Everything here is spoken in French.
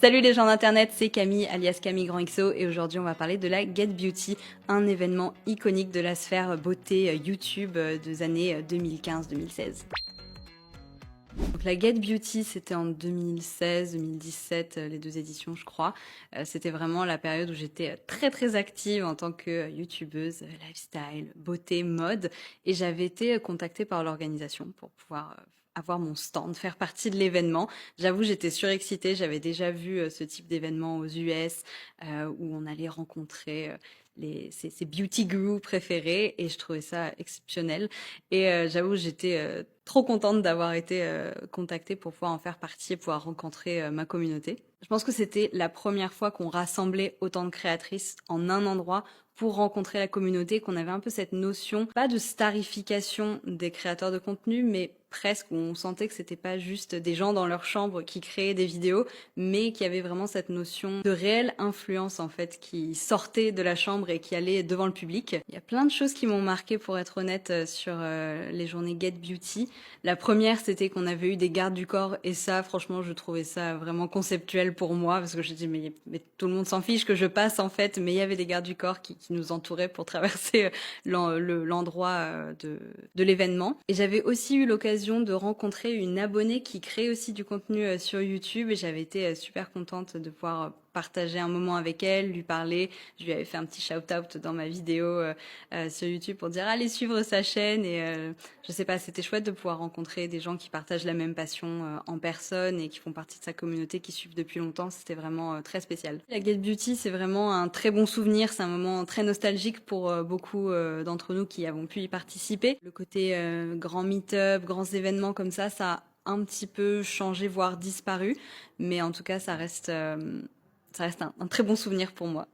Salut les gens d'internet, c'est Camille alias Camille Grand XO et aujourd'hui on va parler de la Get Beauty, un événement iconique de la sphère beauté YouTube des années 2015-2016. Donc la Get Beauty, c'était en 2016-2017, les deux éditions je crois. C'était vraiment la période où j'étais très active en tant que youtubeuse, lifestyle, beauté, mode. Et j'avais été contactée par l'organisation pour pouvoir avoir mon stand, faire partie de l'événement. J'avoue, j'étais surexcitée. J'avais déjà vu ce type d'événement aux US où on allait rencontrer ces beauty gurus préférés et je trouvais ça exceptionnel. Et j'avoue, j'étais trop contente d'avoir été contactée pour pouvoir en faire partie et pouvoir rencontrer ma communauté. Je pense que c'était la première fois qu'on rassemblait autant de créatrices en un endroit pour rencontrer la communauté, qu'on avait un peu cette notion, pas de starification des créateurs de contenu, mais presque où on sentait que c'était pas juste des gens dans leur chambre qui créaient des vidéos, mais qu'il y avait vraiment cette notion de réelle influence en fait qui sortait de la chambre et qui allait devant le public. Il y a plein de choses qui m'ont marqué pour être honnête sur les journées Get Beauty. La première, c'était qu'on avait eu des gardes du corps et ça, franchement, je trouvais ça vraiment conceptuel pour moi parce que je dis mais tout le monde s'en fiche que je passe en fait, mais il y avait des gardes du corps qui nous entouraient pour traverser l'endroit de l'événement. Et j'avais aussi eu l'occasion de rencontrer une abonnée qui crée aussi du contenu sur YouTube et j'avais été super contente de pouvoir partager un moment avec elle, lui parler. Je lui avais fait un petit shout-out dans ma vidéo sur YouTube pour dire allez suivre sa chaîne et je sais pas, c'était chouette de pouvoir rencontrer des gens qui partagent la même passion en personne et qui font partie de sa communauté, qui suivent depuis longtemps. C'était vraiment très spécial. La Get Beauty, c'est vraiment un très bon souvenir. C'est un moment très nostalgique pour beaucoup d'entre nous qui avons pu y participer. Le côté grand meet-up, grands événements comme ça a un petit peu changé, voire disparu. Mais en tout cas, ça reste un très bon souvenir pour moi.